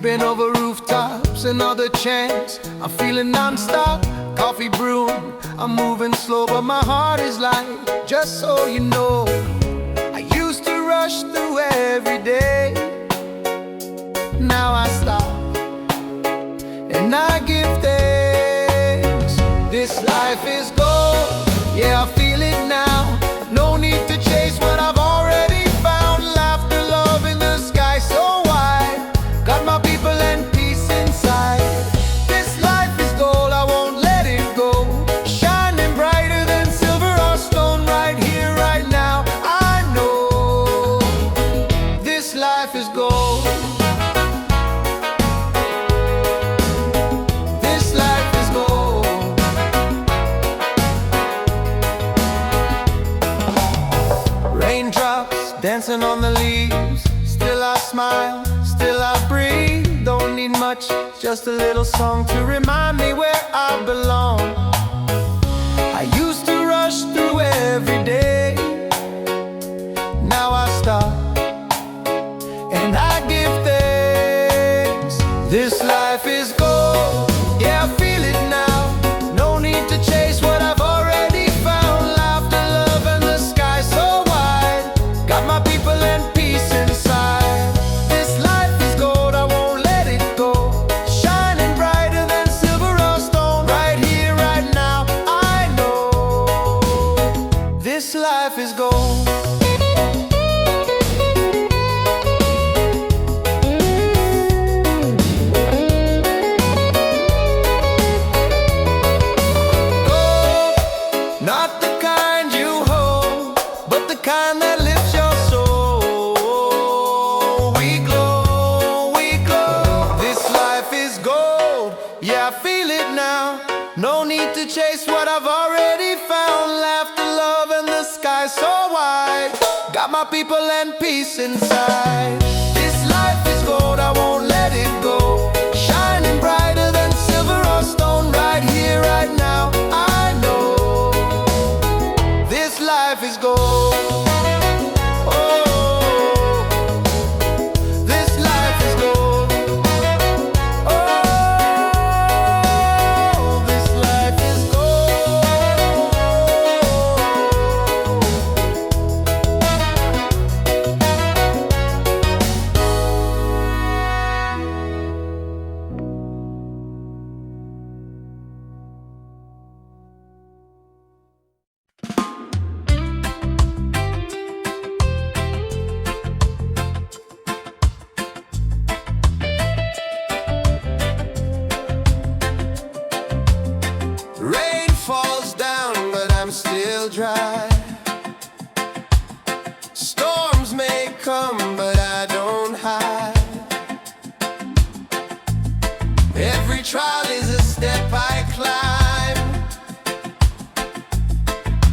Leaping over rooftops, another chance. I'm feeling non-stop, coffee brewing. I'm moving slow, but my heart is light. Just so you know, I used to rush through every day. Now I stop and I give thanks. This life is gold, yeah, I feel it now. No need to chase what I've already found. Laughter, love in the sky so wide. Got my people and peace inside. This life is gold, I won't let it go. Shining brighter than silver or stone. Right here, right now, I know this life is gold. This life is gold. Raindrops dancing on the leaves. Still I smile, still I breathe. Don't need much, just a little song to remind me where I belong. I used to rush through every day. Now I stop and I give thanks. This life is gold, yeah, I feel it now. No need to chase what I've already found. Laughter, love, and the sky so wide. Got my people and peace inside. This life is gold, I won't let it go. Shining brighter than silver or stone. Right here, right now, I know this life is gold. Not the kind you hold, but the kind that lifts your soul. We glow, we glow. This life is gold, yeah, I feel it now. No need to chase what I've already found. Laughter, love, and the sky so wide. Got my people and peace inside. This life is gold, I won't let it go. Shining brighter than silver or stone. Right here, right now, I know this life is gold. Oh, this life is gold. Oh, this life is gold. Rain falls down, but I'm still dry. Storms may come, but I don't hide. Every trial is a step I climb.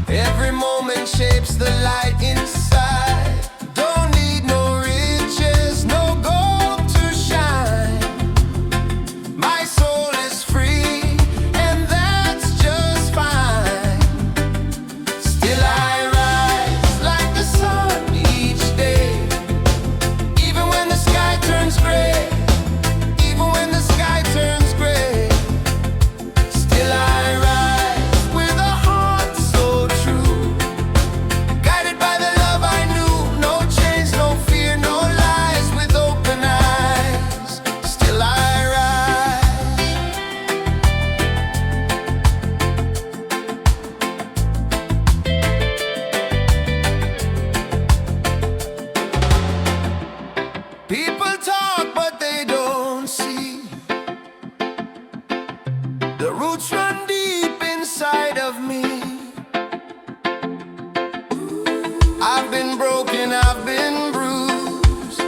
Every moment shapes the light inside. Don't need no riches, no gold to shine. My soul is free, and that's just fine. Still I rise like the sun each day. Even when the sky turns gray, even when the sky turns gray. Still I rise with a heart so true. Guided by the love I knew. No chains, no fear, no lies. With open eyes, still I rise. People talk, but they don't see. The roots run deep inside of me. I've been broken, I've been bruised,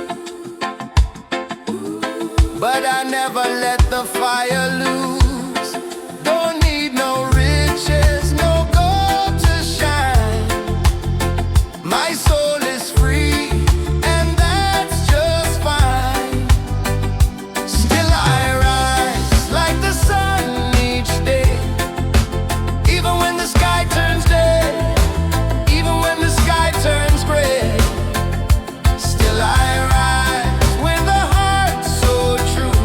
but I never let the fire lose. Don't need no riches, no gold to shine. My soul is free, and that's just fine. Still I rise like the sun each day. Even when the sky turns day, even when the sky turns gray. Still I rise with a heart so true.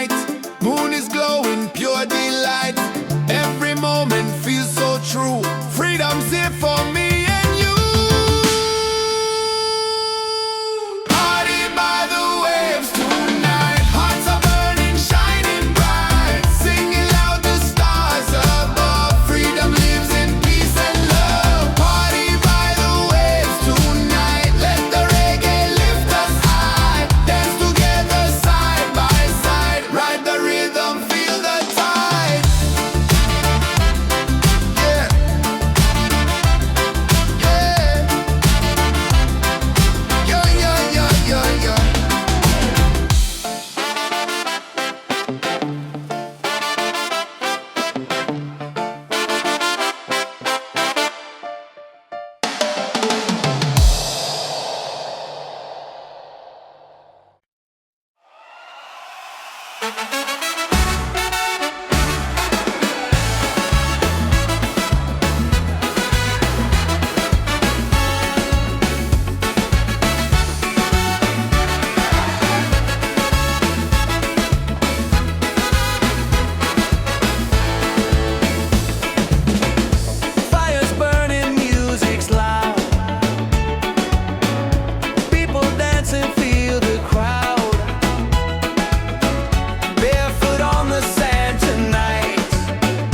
night. Moon is glowing, pure delight. Every moment feels so true. Freedom's here for me and you. Party by the waves tonight. Hearts are burning, shining bright. Singing loud, the stars above. Freedom lives in peace and love. Party by the waves tonight. Let the reggae lift us high. Dance together side by side. Ride the rhythm, feel the tide. Yeah. Yeah. Yo, yo, yo, yo, yo. Fire's burning, music's loud. People dancing, feel the crowd. Barefoot on the sand tonight.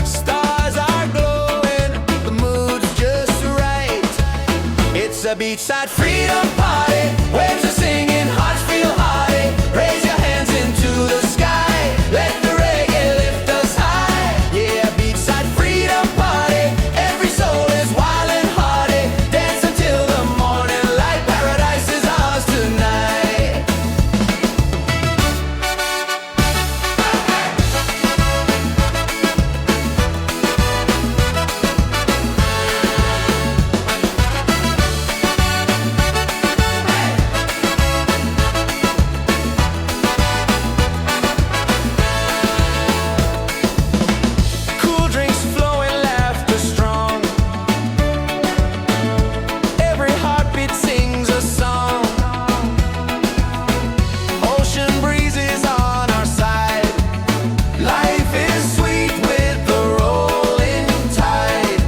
Stars are glowing, the mood's just right. It's a beachside freedom party. Waves are singing, hearts feel hearty. Raise your hands into the sky. Let the reggae lift us high. Yeah, beachside freedom party. Every soul is wild and hearty. Dance until the morning light. Paradise is ours tonight. Cool drinks flowing, laughter strong. Every heartbeat sings a song. Ocean breezes on our side. Life is sweet with the rolling tide.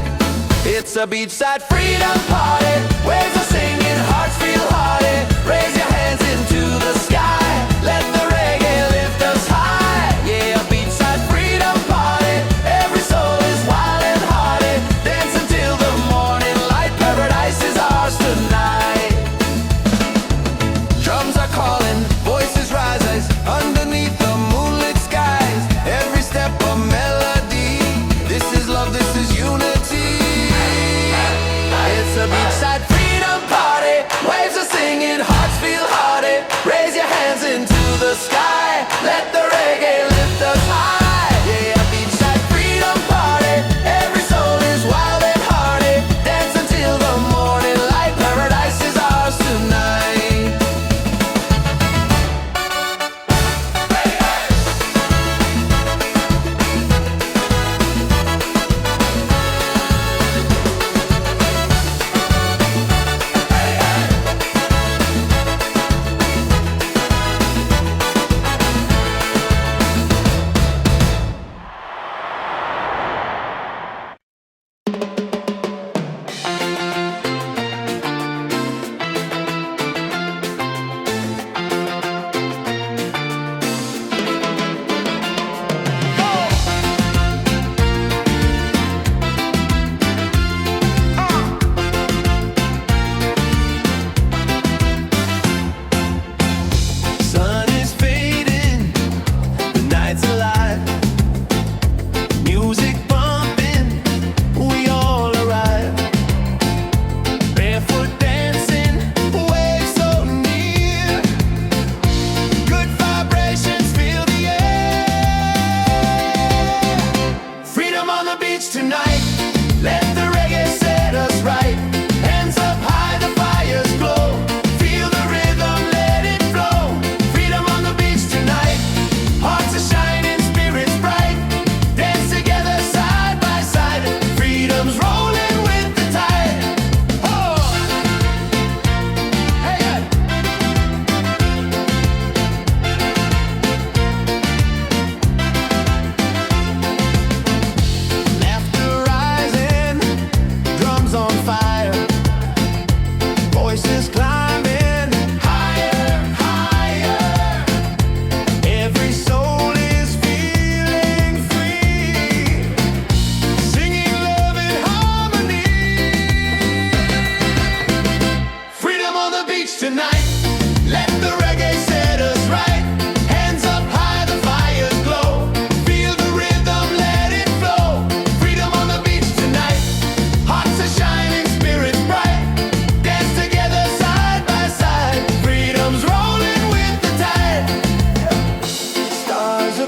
It's a beachside freedom party. Waves are singing, hearts feel hearty. Raise your hands into the sky. Let the reggae lift us high. Yeah, a beachside freedom party. Every soul is wild and hearty. Dance until the morning light. Paradise is ours tonight. Drums are calling, voices rise underneath the moonlit skies. Every step a melody. This is love, this is unity. It's a beachside freedom party. Waves are singing, hearts feel hearty. Raise your hands into the sky. Let the reggae lift us high. Yeah, a beachside freedom party. Every soul is wild and hearty. Dance until the morning light. Paradise is ours tonight.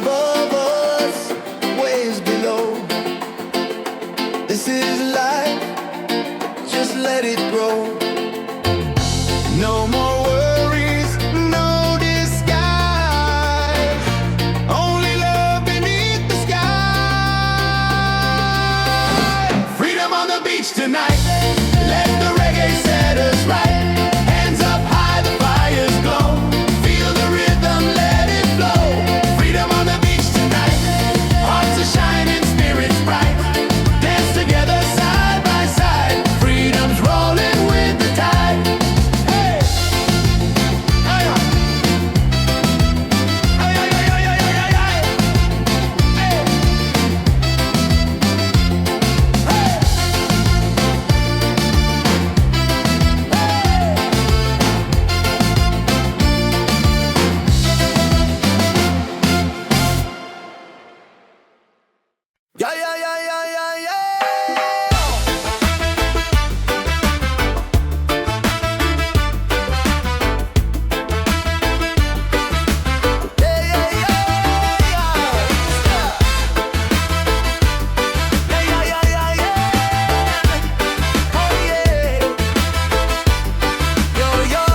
above us, waves below. This is life, just let it grow. No more worries, no disguise, only love beneath the sky. Freedom on the beach tonight, let the reggae set us right. Hands up high, the fire's glow. Feel the rhythm, let it flow. Freedom on the beach tonight, hearts are shining, spirits bright. Dance together side by side, freedom's rolling with the tide. Hey! Hey! Hey! Hey! Yeah, yeah, yeah, yeah, yeah, yeah. Yeah, yeah, yeah, yeah. Yeah, yeah, yeah, yeah, yeah. Oh, yeah. Yo, yo.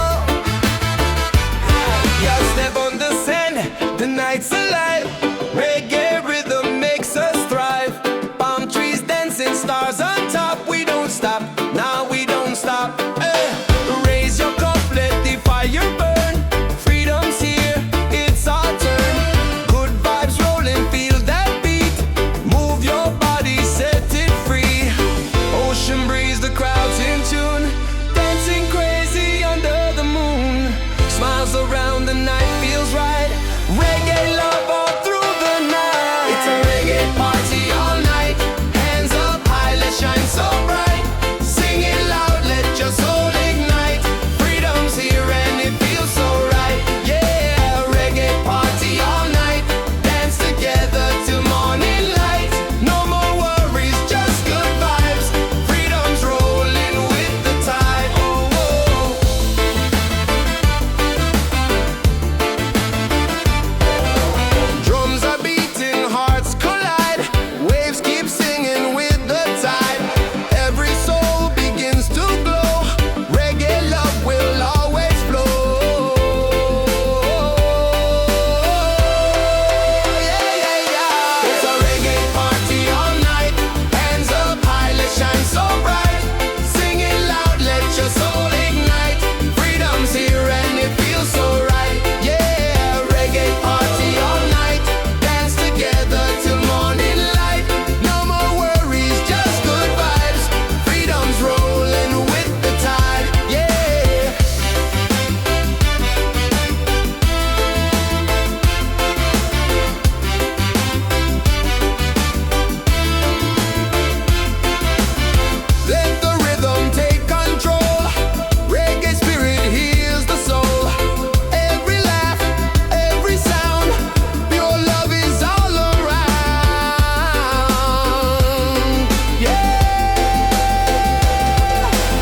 Yeah, step on the sand, the night's alive. Reggae rhythm makes us thrive. Palm trees dancing, stars on top. We don't stop, now we don't stop. Raise your cup, let the fire burn. Freedom's here, it's our turn. Good vibes rolling, feel that beat. Move your body, set it free. Ocean breeze, the crowd's in tune. Dancing crazy under the moon. Smiles around, the night feels right. Reggae love all through the night. It's a reggae party all night. Hands up high, let's shine so bright. Sing it loud, let your soul ignite. Freedom's here and it feels so right. Yeah, reggae party all night. Dance together till morning light. No more worries, just good vibes. Freedom's rolling with the tide. Oh, oh. Drums are beating, hearts collide. Waves keep singing with the tide. Every soul begins to glow. Reggae love will always flow. Yeah, yeah, yeah. It's a reggae party all night. Hands up high, let's shine so bright. Sing it loud, let your soul ignite. Freedom's here and it feels so right. Yeah, reggae party all night. Dance together till morning light. No more worries, just good vibes. Freedom's rolling with the tide. Yeah. Let the rhythm take control. Reggae spirit heals the soul. Every laugh, every sound, pure love is all around. Yeah,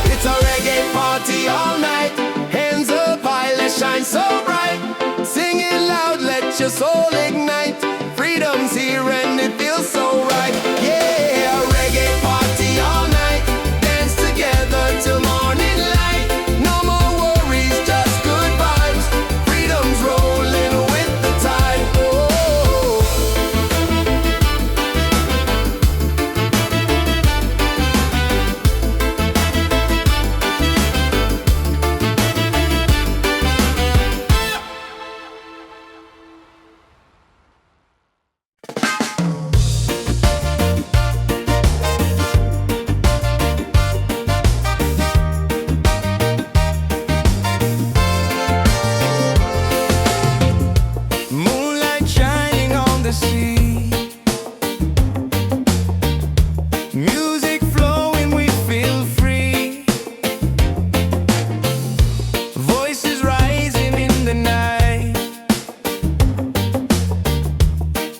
it's a reggae party all night. Hands up high, let's shine so bright. Sing it loud, let your soul ignite. Freedom's here and it feels so right. Yeah, reggae party all night. Dance together till morning light. No more worries, just good vibes. Freedom's rolling with the tide. Oh. Moonlight shining on the sea. Music flowing, we feel free. Voices rising in the night.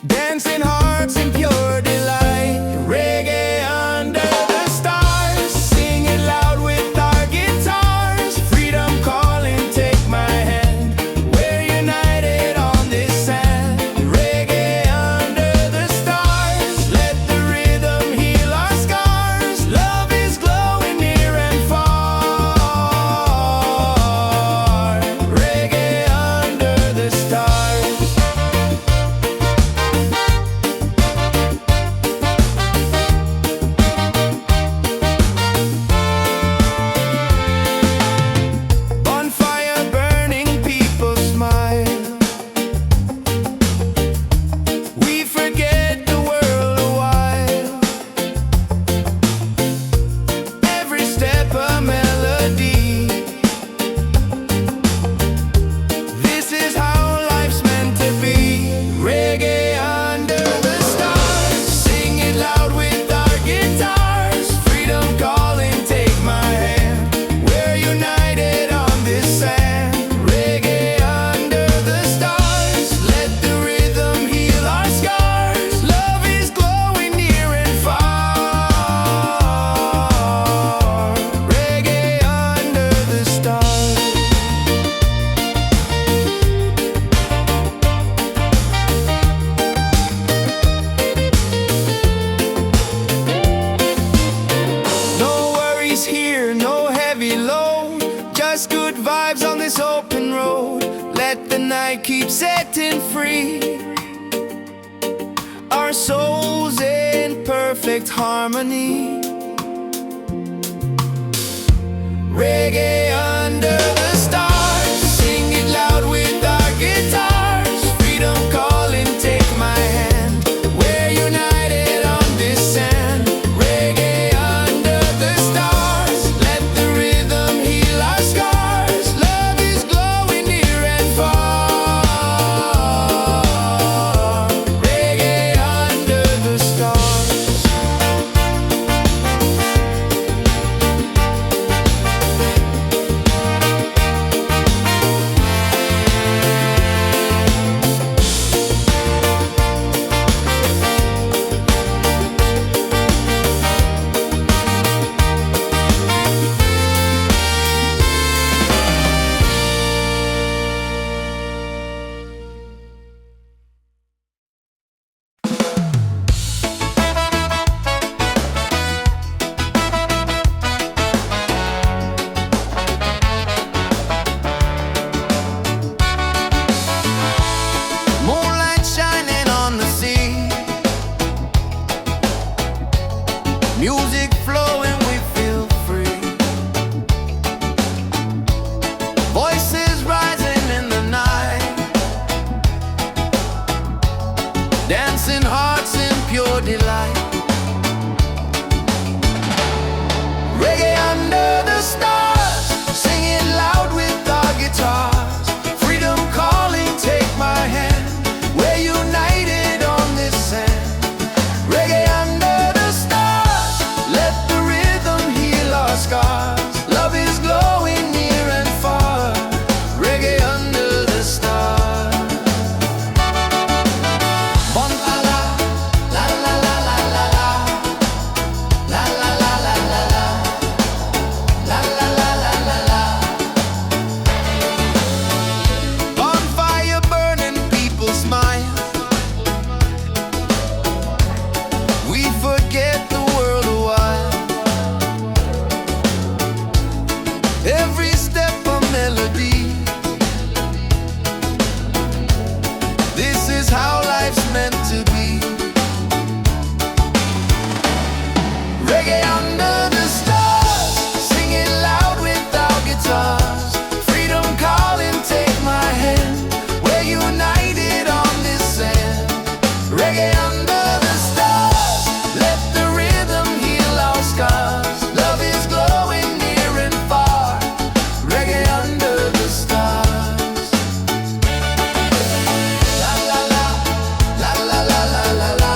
Dancing hearts in pure delight. Reggae under the stars. Sing it loud with our guitars. Freedom calling, take my hand. We're united on this sand. Reggae free, our souls in perfect harmony. Reggae under the stars, sing it loud with our guitars. Freedom calling, take my hand, we're united on this sand. Reggae under the stars, let the rhythm heal our scars. Love is glowing near and far. Reggae under the stars. Music flowing, we feel free. Voices rising in the night, dancing hearts in pure delight. Reggae under the stars, singing loud with our guitars. Freedom calling, take my hand, we're united on this sand. Reggae under the stars, let the rhythm heal our scars. Love is glowing near and far. Reggae under the stars. Bon la la, la la la la la la, la la la la la la, la la la la la la. Bonfire burning, people smile. We forget the world a while. Every step a melody. This is how life's meant to be. Reggae under the stars, singing loud with our guitars. Freedom calling, take my hand, we're united on this sand. Reggae under the stars, let the rhythm heal our scars. Love is glowing near and far. Reggae under the stars. La la la, la la la la la la,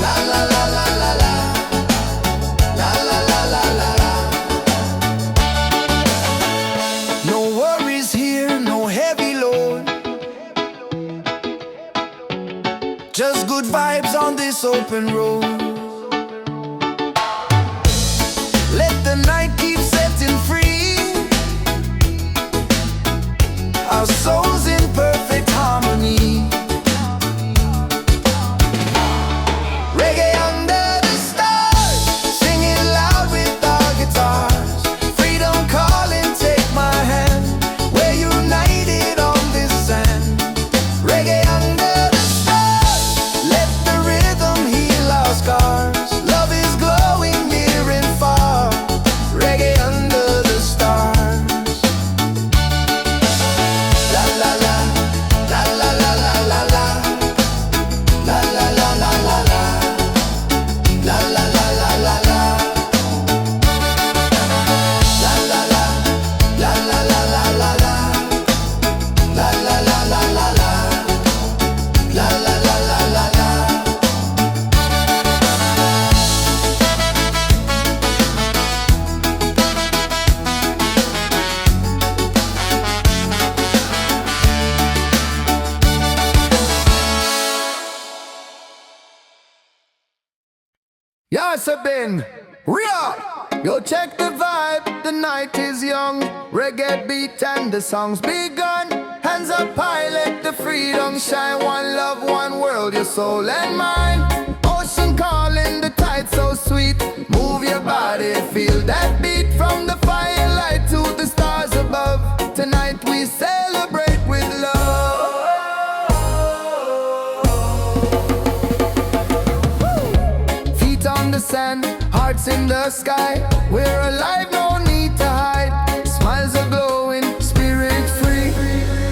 la la la la la la, la la la la la la. No worries here, no heavy load, just good vibes on this open road. Let the night keep setting free, our souls in perfect harmony. Reggae under the stars, singing loud with our guitars. Freedom calling, take my hand, we're united on this sand. Reggae under the stars, let the rhythm heal our scars. Love is glowing near and far. Reggae under the stars. La la la, la la la la la la, la la la la la la, la la la la la la, la la la, la la la la la la, la la la la la la, la la la la la la. Yes, I've been real. Yo, check the vibe. The night is young. Reggae beat and the song's begun. Hands up high, let the freedom shine. One love, one world, your soul and mind. Ocean calling, the tide so sweet. Move your body, feel that beat. From the firelight to the stars above. Tonight we celebrate with love. sand, hearts in the sky. We're alive, no need to hide. Smiles are glowing, spirit free.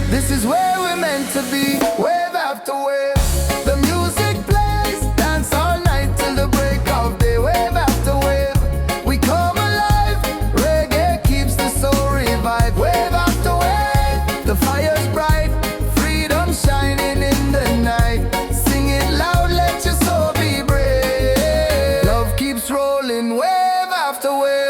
This is where we're meant to be, wave after wave. The music plays, dance all night till the break of day, wave after wave. We come alive, reggae keeps the soul revived, wave after wave. The fire's bright, freedom shining in the night. Sing it loud, let your soul be brave. Love keeps rolling, wave after wave.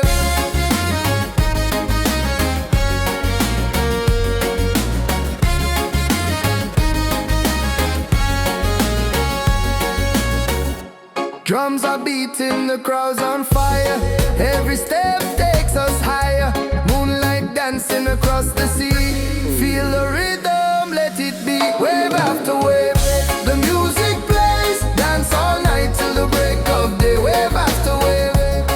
Drums are beating, the crowd's on fire. Every step takes us higher. Moonlight dancing across the sea. Feel the rhythm, let it be. Wave after wave. The music plays, dance all night till the break of day. Wave after wave.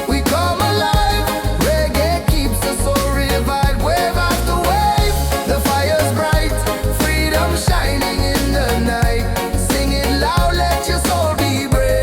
We come alive, reggae keeps the soul revived. Wave after wave. The fire's bright, freedom shining in the night. Sing it loud, let your soul be brave.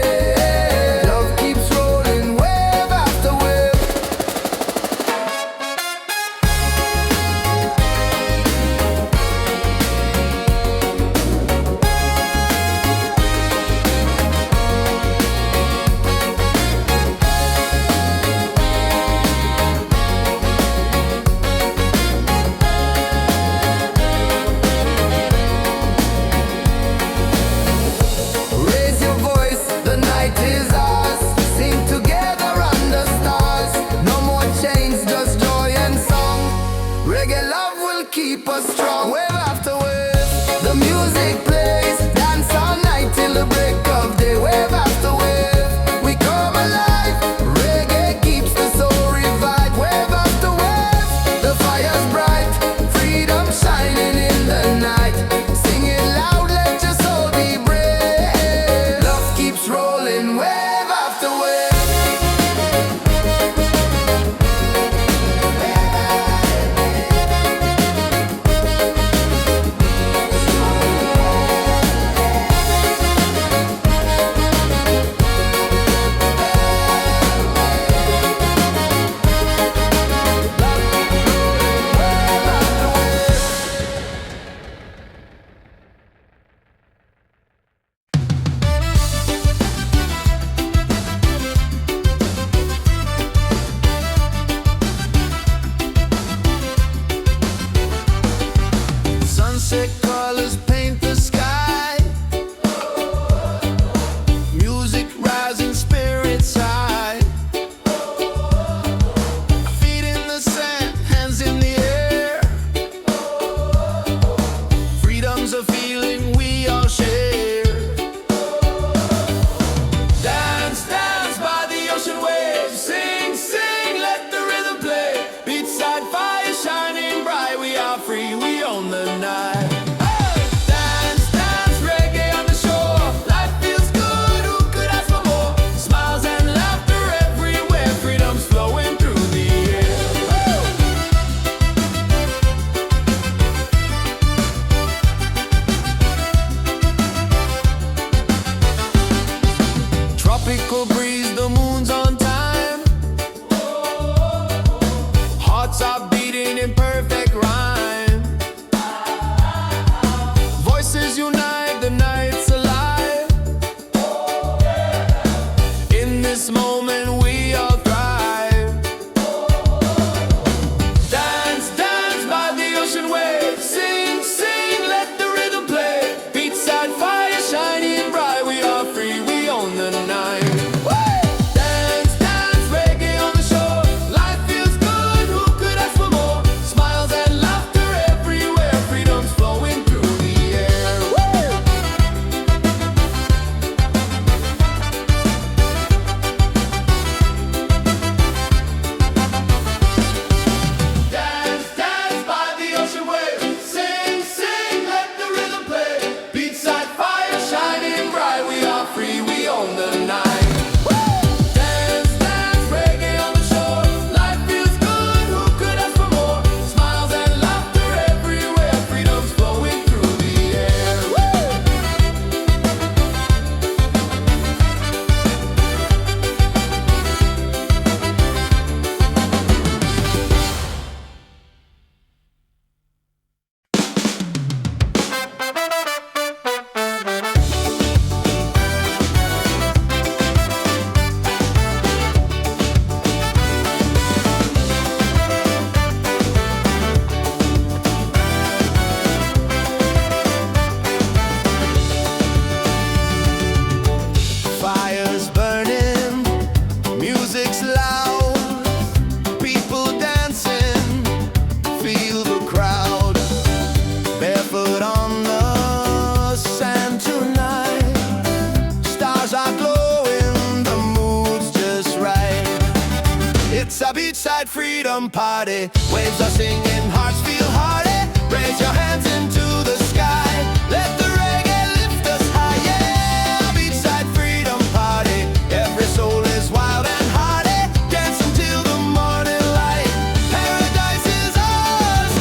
beachside freedom party. Waves are singing, hearts feel hearty. Raise your hands into the sky. Let the reggae lift us high. Yeah, beachside freedom party. Every soul is wild and hearty. Dance until the morning light. Paradise is ours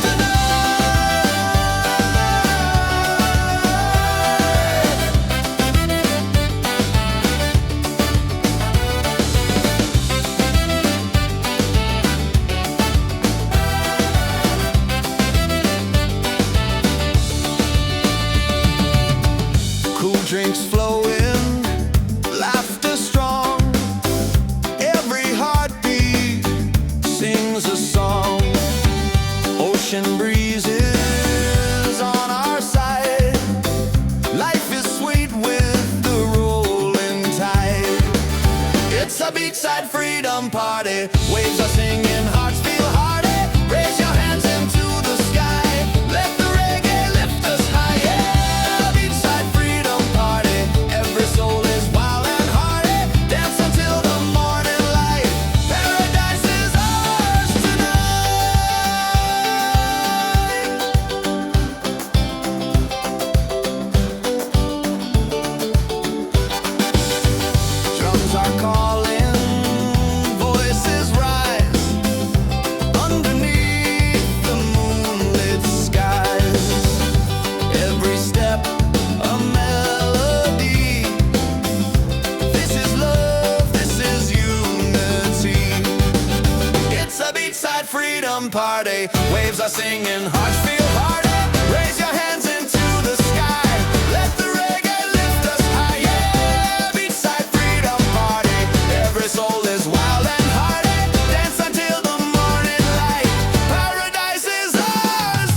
drinks flowing, laughter strong. Every heartbeat sings a song. Ocean breezes on our side. Life is sweet with the rolling tide. It's a beachside freedom party. Waves are singing, hearts feel hearty. Raise your hands into the sky. Let the reggae lift us high. Yeah, beachside freedom party. Every soul is wild and hearty. Dance until the morning light. Paradise is ours tonight. Drums are calling, voices rise. Underneath the moonlit skies. Every step a melody. This is love, this is unity. It's a beachside freedom party. Waves are singing, hearts feel hearty. Raise your hands into the sky. Let the reggae lift us high. Yeah, beachside freedom party. Every soul is wild and hearty. Dance until the morning light. Paradise is ours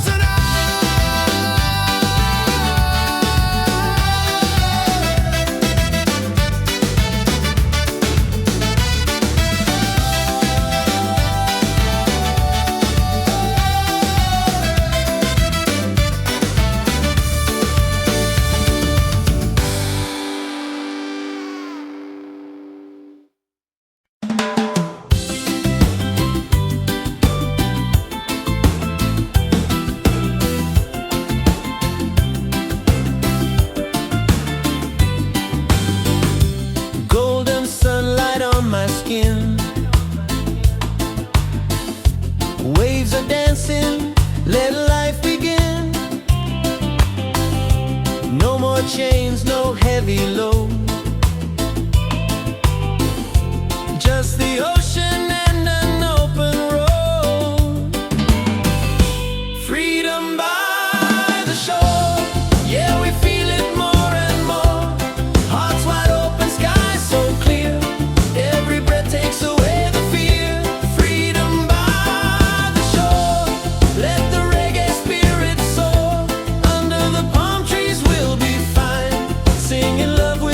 golden sunlight on my skin. Waves are dancing, let life begin. No more chains, no heavy load. Just the ocean and an open road. Freedom by the shore. Yeah, we feel it more and more. Hearts wide open, sky so clear. Every breath takes away the fear. Freedom by the shore. Let the reggae spirit soar. Under the palm trees we'll be fine. Singing love with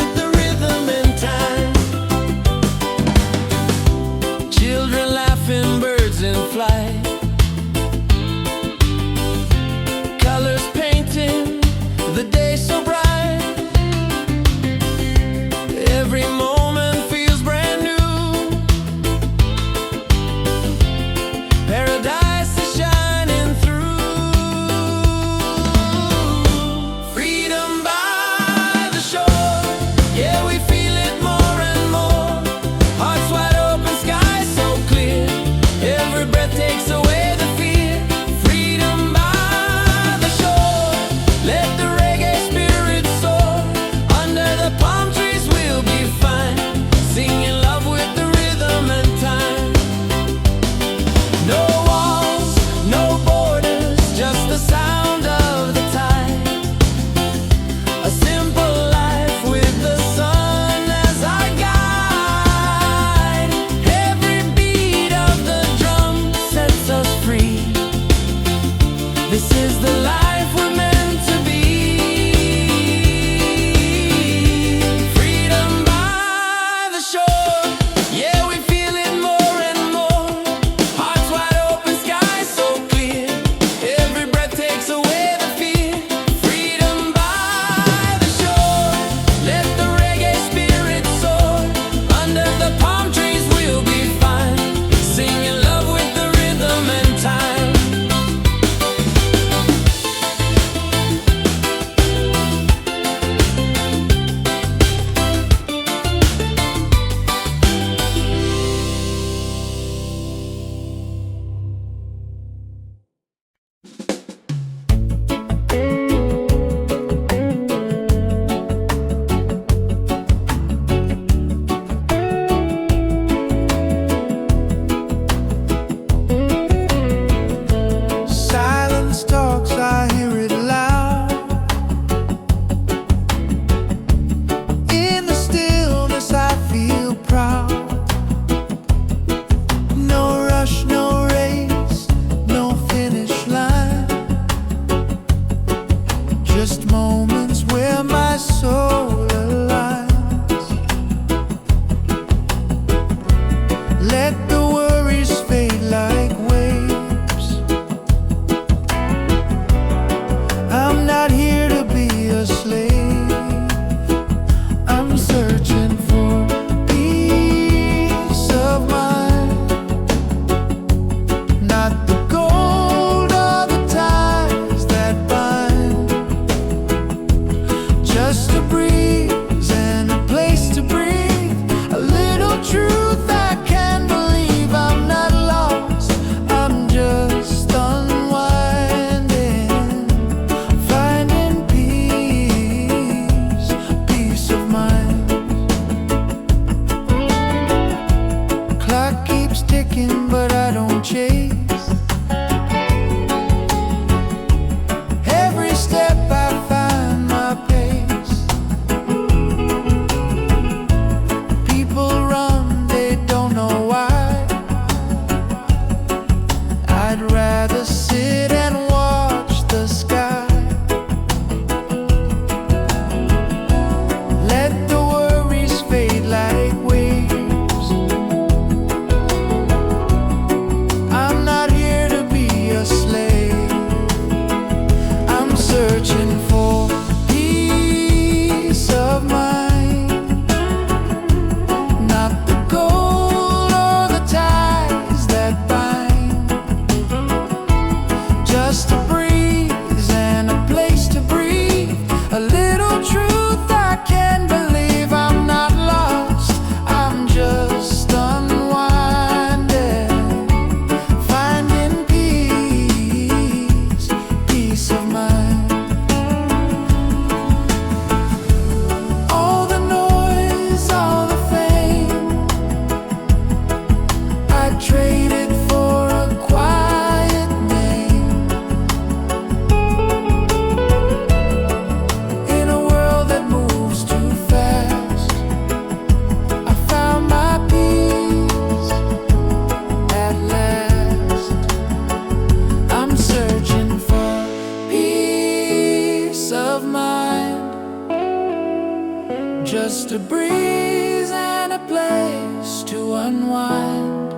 Just a breeze and a place to unwind.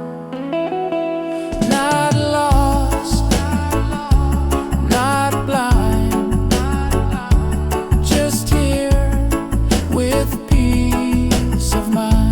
Not lost, not blind, just here with peace of mind.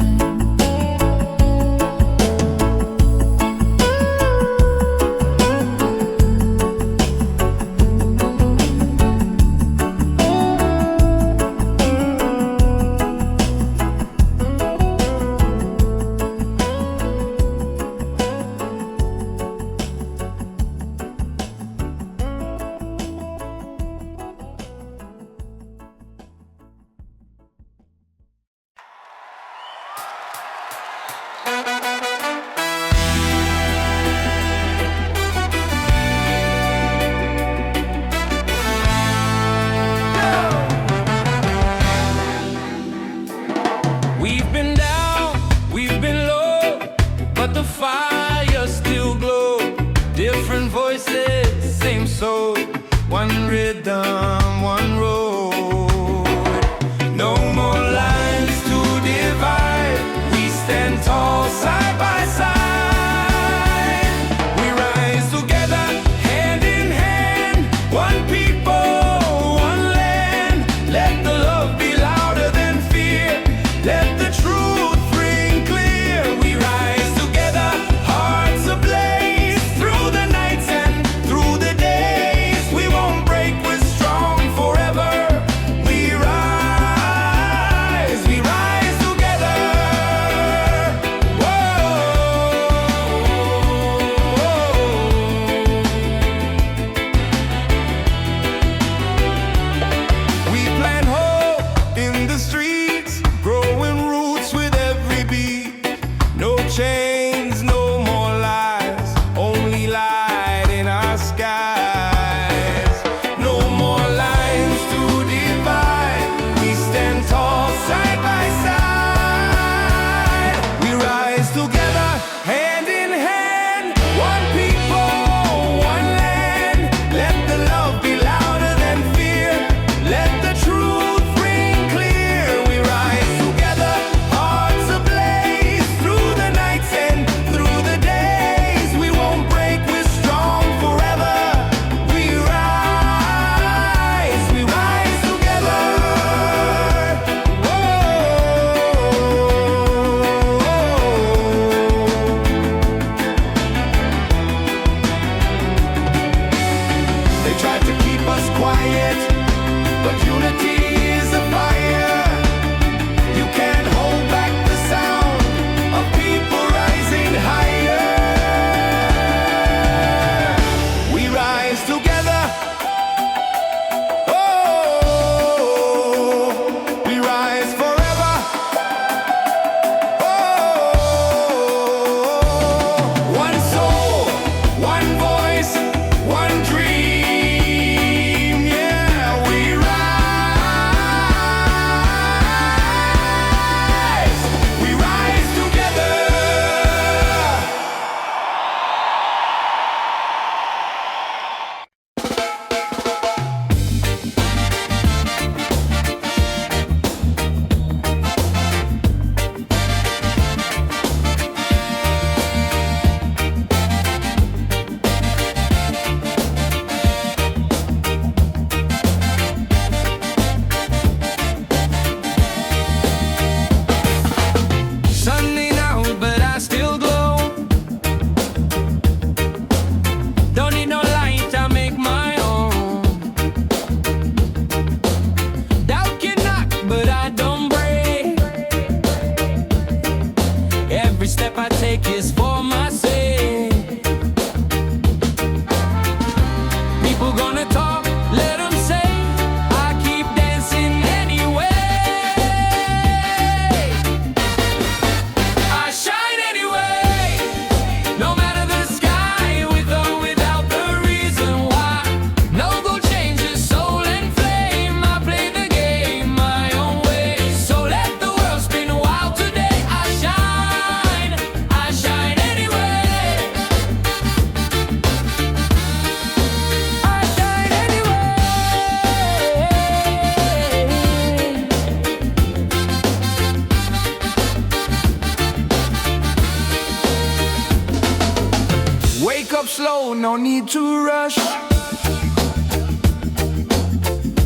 slow, no need to rush.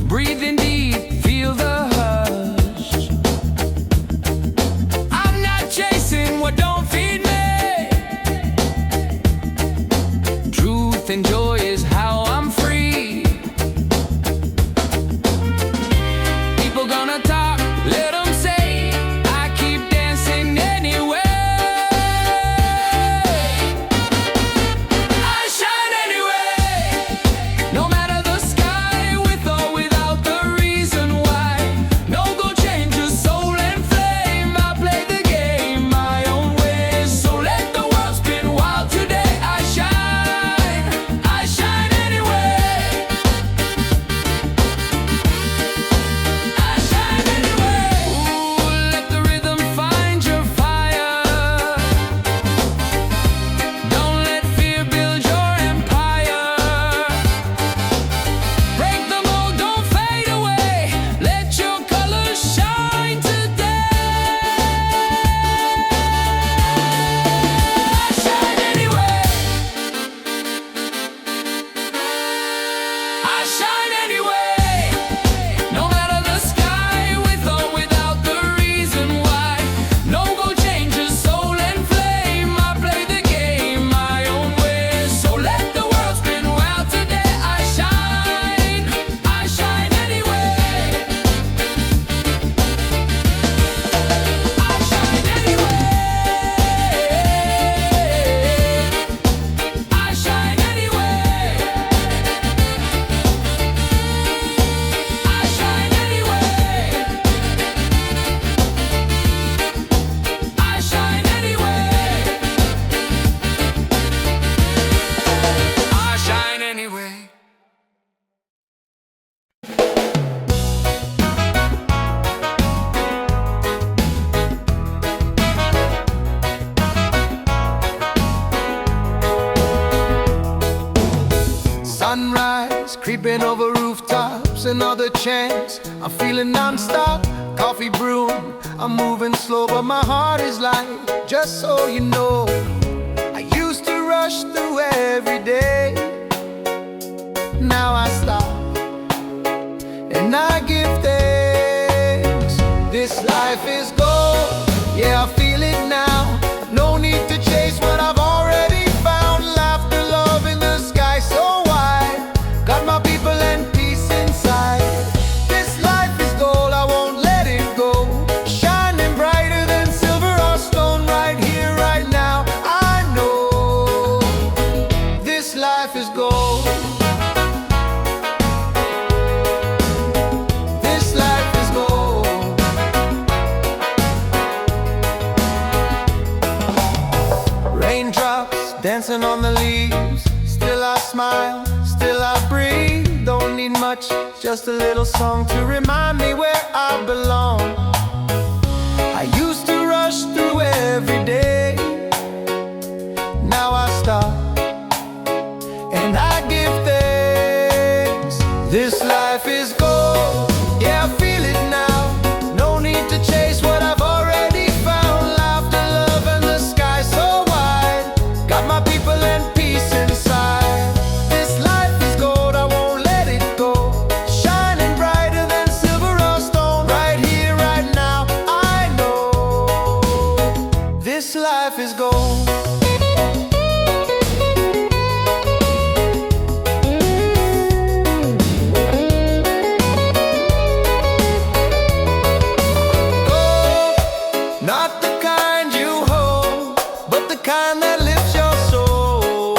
Breathing deep, feel the hush. I'm not chasing what don't feed me. Truth and joy is how I'm free. People gonna talk, let them say. I keep dancing anyway. I shine anyway. No matter the sky, with or without the reason why. No go change your soul and flame. I play the game my own way. So let the world spin wild today. I shine anyway. I shine anyway. Ooh, let the rhythm find your fire. Don't let fear build your empire. Break the mold, don't fade away. Let your colors shine today. I shine anyway. I shine anyway. No matter the sky, with or without the reason why. No go change your soul and flame. I play the game my own way. So let the world spin wild today. I shine anyway. I shine anyway. I shine anyway. I shine anyway. I shine anyway. I shine anyway. Sunrise, creeping over rooftops, another chance. I'm feeling non-stop, coffee brewing. I'm moving slow, but my heart is light. Just so you know, I used to rush through every day. Now I stop, and I give thanks. This life is gold, yeah, I feel it now. No need to chase what I've already found. Laughter, love in the sky so wide. Got my people and peace inside. This life is gold, I won't let it go. Shining brighter than silver or stone, right here, right now. I know this life is gold. This life is gold. Raindrops dancing on the leaves. Still I smile, still I breathe. Don't need much, just a little song to remind me where I belong. I used to rush through every day. Now I stop, and I give thanks. This life is gold, yeah, I feel it now. No need to chase what I've already found. Laughter, love, and the sky so wide. Got my people and peace inside. This life is gold, I won't let it go. Shining brighter than silver or stone, right here, right now. I know this life is gold. Not the kind you hold, but the kind that lifts your soul.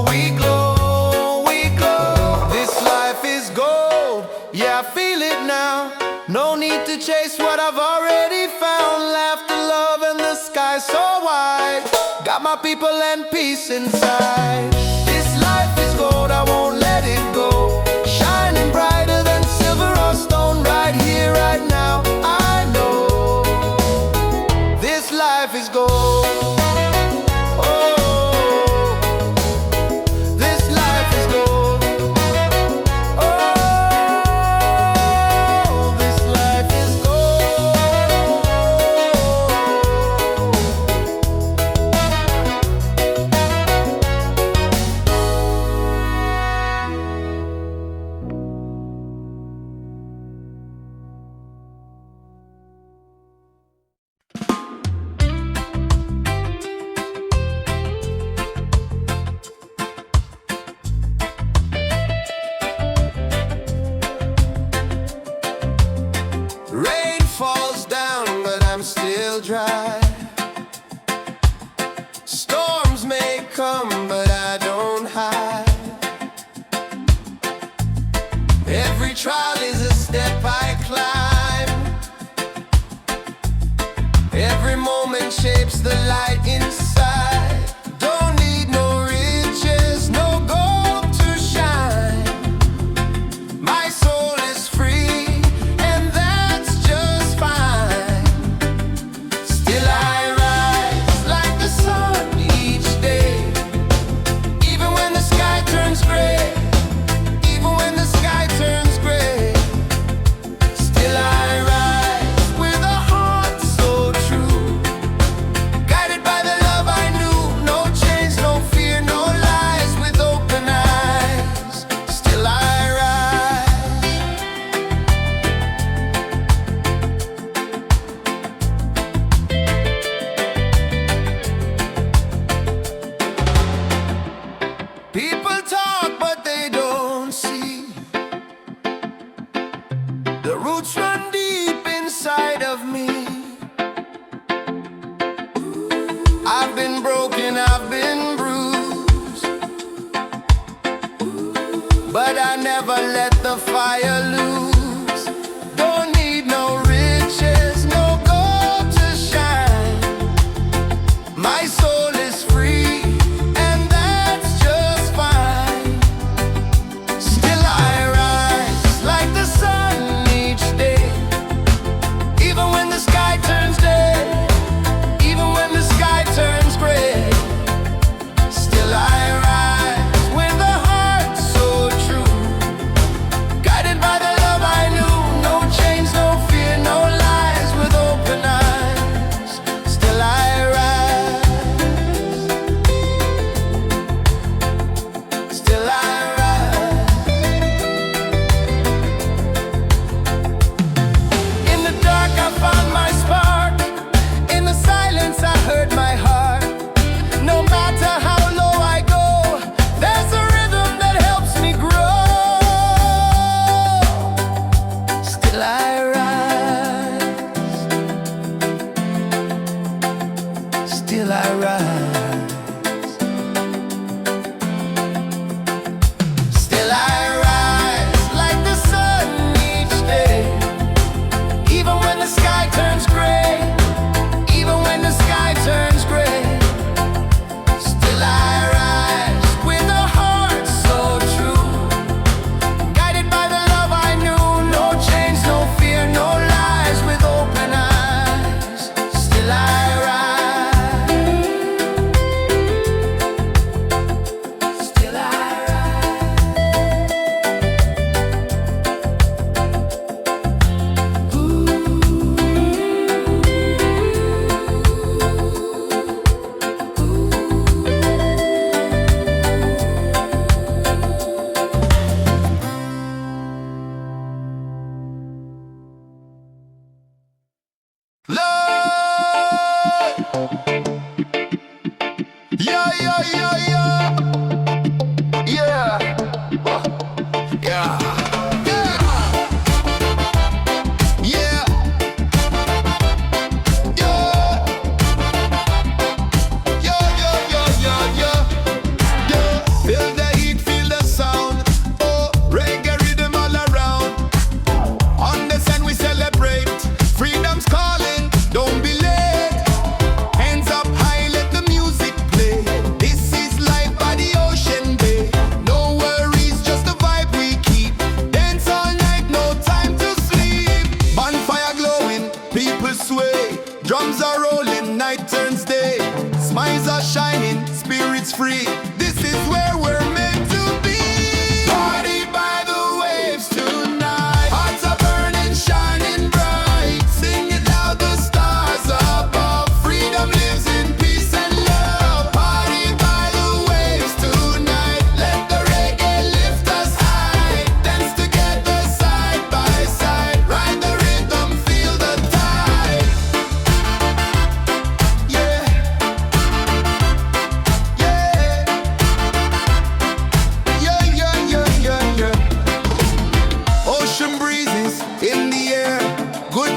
We glow, we glow. This life is gold, yeah, I feel it now. No need to chase what I've already found. Laughter, love, and the sky so wide. Got my people and peace inside. This life is gold, I won't let it go. Shining brighter than silver or stone, right here, right now. I know this life is gold. Oh, this life is gold. Oh, this life is gold. dry. Storms may come, but I don't hide. Every trial is a step I climb. Every moment shapes the light inside. Don't need no riches, no gold to shine. My soul is free, and that's just fine. Still I rise like the sun each day, even when the sky turns gray. Even when the sky turns gray, still I rise with a heart so true, guided by the love I knew. No chains, no fear, no lies, with open eyes. Still I rise. People talk, but they don't see. The roots run deep inside of me. I've been broken, I've been bruised, but I never let the fire lose. Don't need no riches, no gold to shine. My soul is free, and that's just fine. Still I rise like the sun each day, even when the sky turns day, even when the sky turns gray. Still I rise with a heart so true, guided by the love I knew. No chains, no fear, no lies, with open eyes. Still I rise. Still I rise. In the dark I found my spark. In the silence I heard my heart. No matter how low I go, there's a rhythm that helps me grow. Still I rise. Still I rise. Still I rise like the sun each day, even when the sky turns gray, even when the sky turns gray. Still I rise with a heart so true, guided by the love I knew. No chains, no fear, no lies, with open eyes. Still I rise. Still I Lord, yeah, yeah, yeah, yeah, yeah, yeah, yeah, yeah, yeah. Feel the heat, feel the sound. Oh, reggae rhythm all around. On the sun we celebrate. Freedom's calling, don't be late. Hands up high, let the music play. This is life by the ocean bay. No worries, just the vibe we keep. Dance all night, no time to sleep. Bonfire glowing, people sway. Drums are rolling, night turns day. Smiles are shining, spirits free. This is where we're meant to be. Party by the waves tonight. Hearts are burning, shining bright. Sing it loud, the stars above. Freedom lives in peace and love. Party by the waves tonight. Let the reggae lift us high. Dance together side by side. Ride the rhythm, feel the tide. Yeah,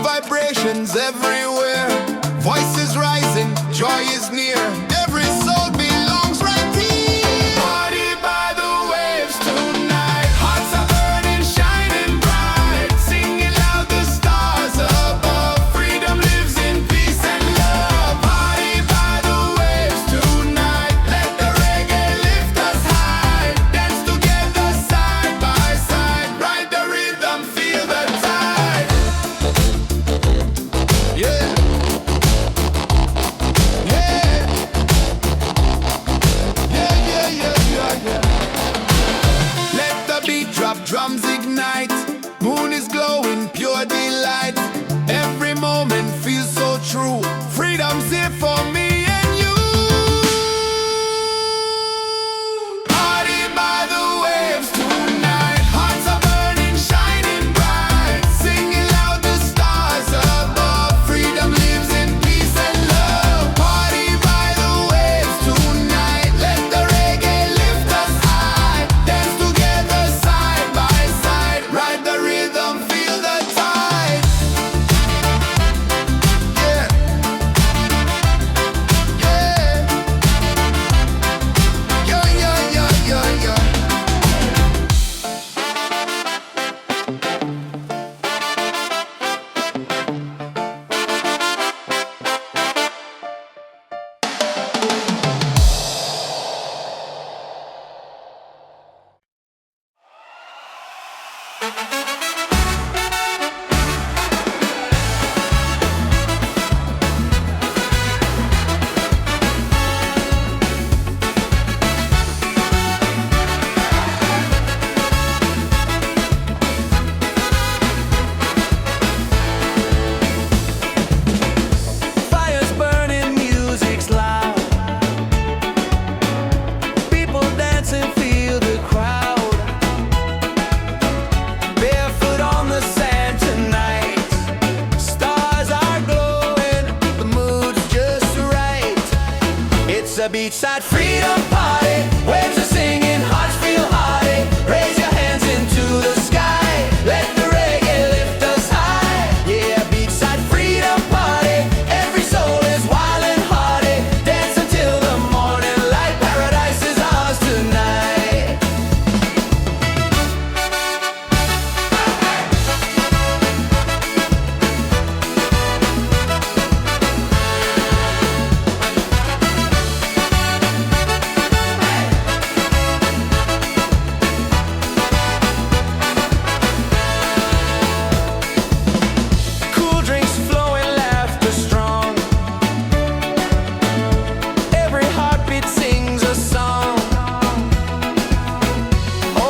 vibrations everywhere. Voice joy is near. Every soul belongs right here. Party by the waves tonight. Hearts are burning, shining bright. Singing loud, the stars above. Freedom lives in peace and love. Party by the waves tonight. Let the reggae lift us high. Dance together side by side. Ride the rhythm, feel the tide. Yeah. Let the beat drop, drums ignite. Moon is glowing, pure delight. Every moment feels so true. Freedom's here for me and you. Party by the waves tonight. Hearts are burning, shining bright. Singing loud, the stars above. Freedom lives in peace and love. Party by the waves tonight. Let the reggae lift us high. Dance together side by side. Ride the rhythm, feel the tide. Yeah. Yeah. Yeah. Fire's burning, music's loud. People dancing, feel the crowd. Barefoot on the sand tonight. Stars are glowing, the mood's just right. It's a beachside freedom party. Waves are singing, hearts feel hearty. Raise your hands into the sky. Let the reggae lift us high. Yeah, beachside freedom party. Every soul is wild and hearty. Dance until the morning light. Paradise is ours tonight. Cool drinks flowing, laughter strong. Every heartbeat sings a song.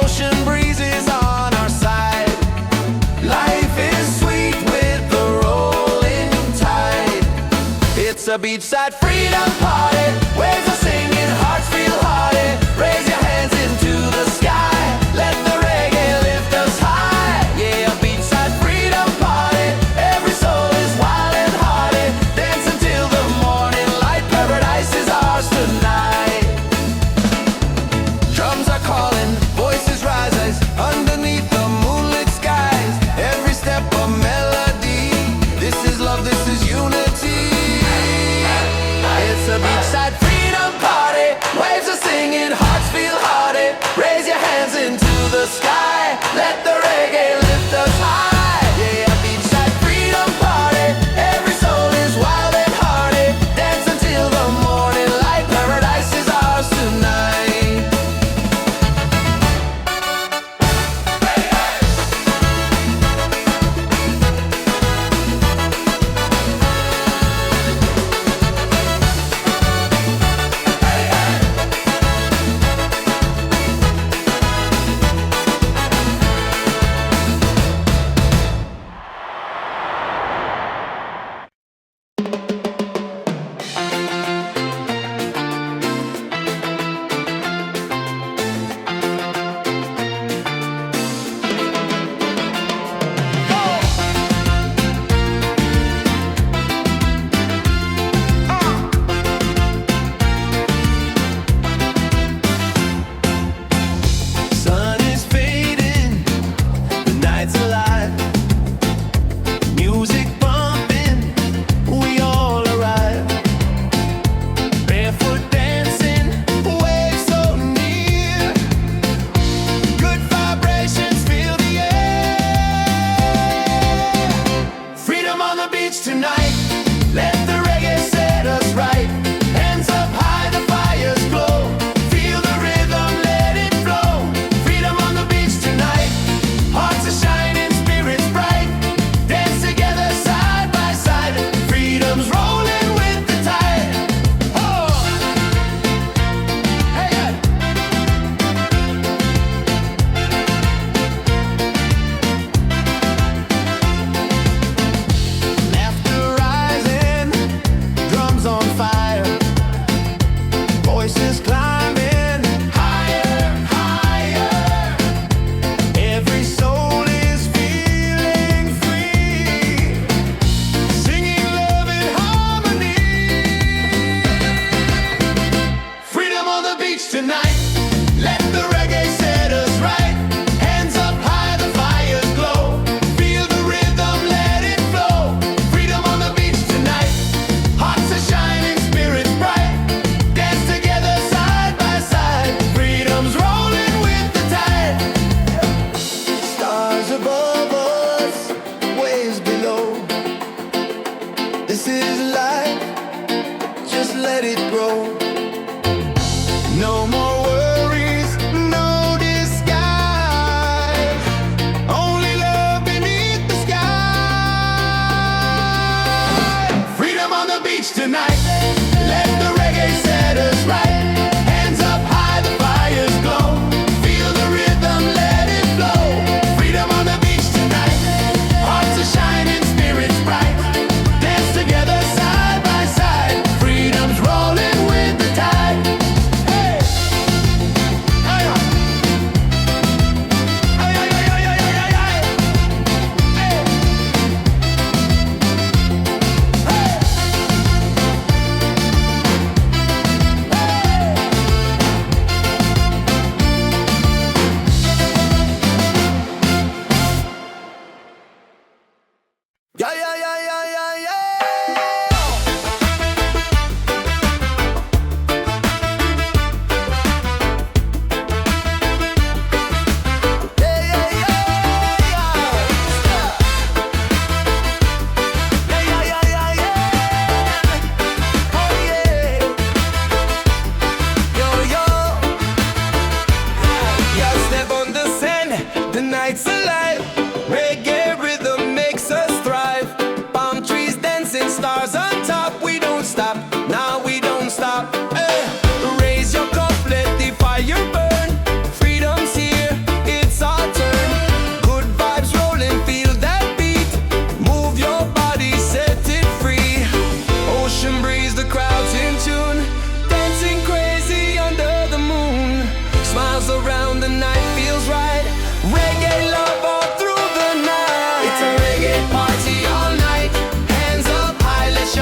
Ocean breezes on our side. Life is sweet with the rolling tide. It's a beachside freedom party. Waves are singing, hearts feel hearty. Raise your hands into the sky. Let the reggae lift us high. Yeah, a beachside freedom party. Every soul is wild and hearty. Dance until the morning light. Paradise is ours tonight. Drums are calling, voices rise underneath the moonlit skies. Every step a melody. This is love, this is unity. It's a beachside freedom party. Waves are singing, hearts feel hearty. Raise your hands into the sky. Let the reggae lift us high. Yeah, beachside freedom party. Every soul is wild and hearty. Dance until the morning light. Paradise is ours tonight. beach tonight. Let the reggae set us right. Hands up high, the fires glow. Feel the rhythm, let it flow. Freedom on the beach tonight. Hearts are shining, spirits bright. Dance together side by side. Freedom's rolling with the tide. Oh! Hey, hey. Laughter rising, drums on fire. Voices climbing higher, higher. Every soul is feeling free, singing love in harmony. Freedom on the beach tonight. Let the reggae set us right. Hands up high, the fires glow. Feel the rhythm, let it flow. Freedom on the beach tonight. Hearts are shining, spirits bright. Dance together side by side. Freedom's rolling with the tide. Stars above us, waves below. This is life, just let it grow. No more worries, no disguise. Only love beneath the sky. Freedom on the beach tonight. Let the reggae set us right. Hands up high, the fires glow. Feel the rhythm, let it flow. Freedom on the beach tonight. Hearts are shining, spirits bright. Dance together side by side. Freedom's rolling with the tide. Hey! Hey! Hey! Hey! Hey! Hey! Hey! Hey! Yeah, yeah, yeah, yeah, yeah, yeah. Yeah, yeah, yeah, yeah. Yeah, yeah, yeah, yeah, yeah. Oh, yeah. Yo, yo. Yeah, step on the sand, the night's alive. Reggae rhythm makes us thrive. Palm trees dancing, stars on top. We don't stop, now we don't stop. Raise your cup, let the fire burn. Freedom's here, it's our turn. Good vibes rolling, feel that beat. Move your body, set it free. Ocean breeze, the crowd's in tune. Dancing crazy under the moon. Smiles around, the night feels right. Reggae love all through the night. It's a reggae party all night. Hands up high, let's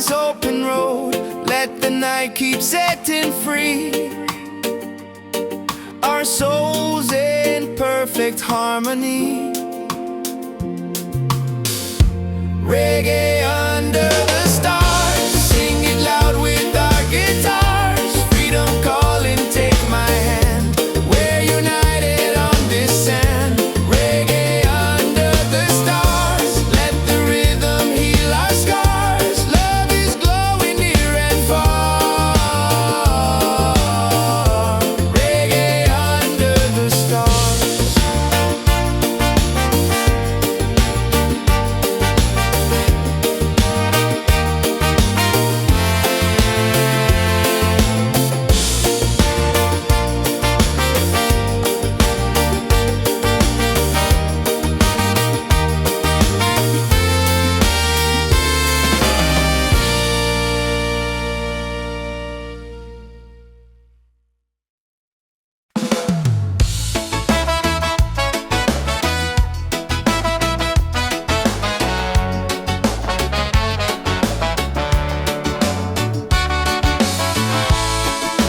this open road. Let the night keep setting free our souls in perfect harmony. Reggae under the stars, sing it loud with our guitars. Freedom calling, take my hand. We're united on this sand. Reggae under the stars, let the rhythm heal our scars. Love is glowing near and far. Reggae under the stars.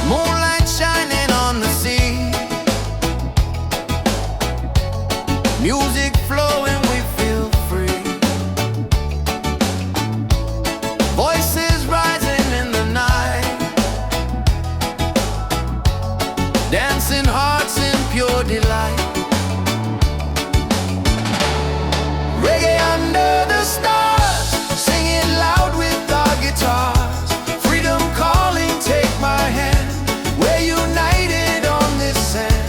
Moonlight shining on the sea, music flowing, we feel free. Voices rising in the night, dancing hearts in pure delight. Reggae under the stars, sing it loud with our guitars. Freedom calling, take my hand. We're united on this sand.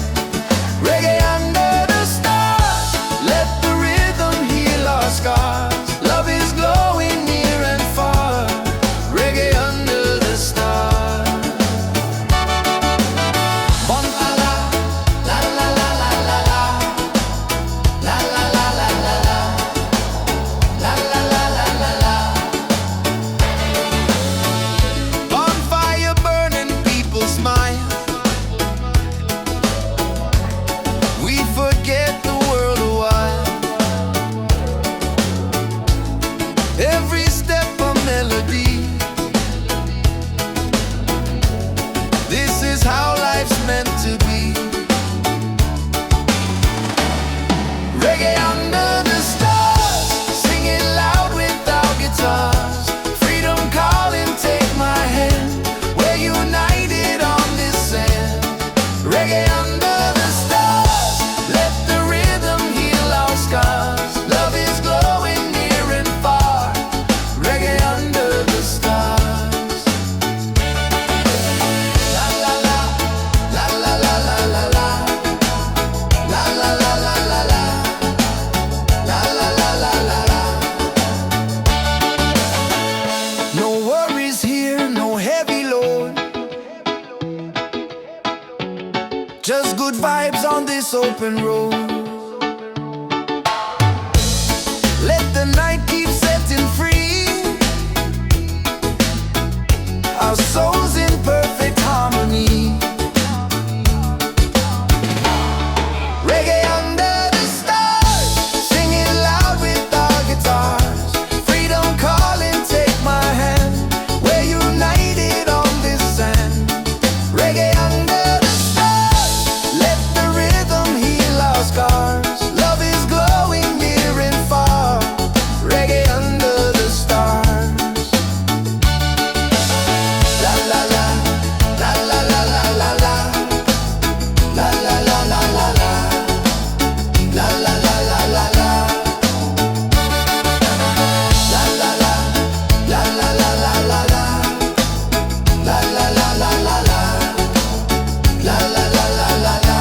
Reggae under the stars, let the rhythm heal our scars. Love is glowing near and far. Reggae under the stars. Bonfala, la la la la la la, la la la la la la, la la la la la la. Bonfire burning, people smile. We forget the world a while. Every step a melody. This is how life's meant to be. Reggae under the stars, sing it loud with our guitars. Freedom calling, take my hand. We're united on this sand. Reggae under the stars, let the rhythm heal our scars. Love is glowing near and far. Reggae under the stars. La la la, la la la la la la, la la la la la la, la la la la la la. No worries here, no heavy load. Just good vibes on this open road. Let the night keep setting free our souls in perfect harmony. Reggae under the stars, sing it loud with our guitars. Freedom calling, take my hand. We're united on this sand. Reggae under the stars, let the rhythm heal our scars. Love is glowing near and far. Reggae under the stars. La la la, la la la la la la, la la la la la la, la la la la la la, la la la, la la la la la la, la la la la la la, la la la la la la.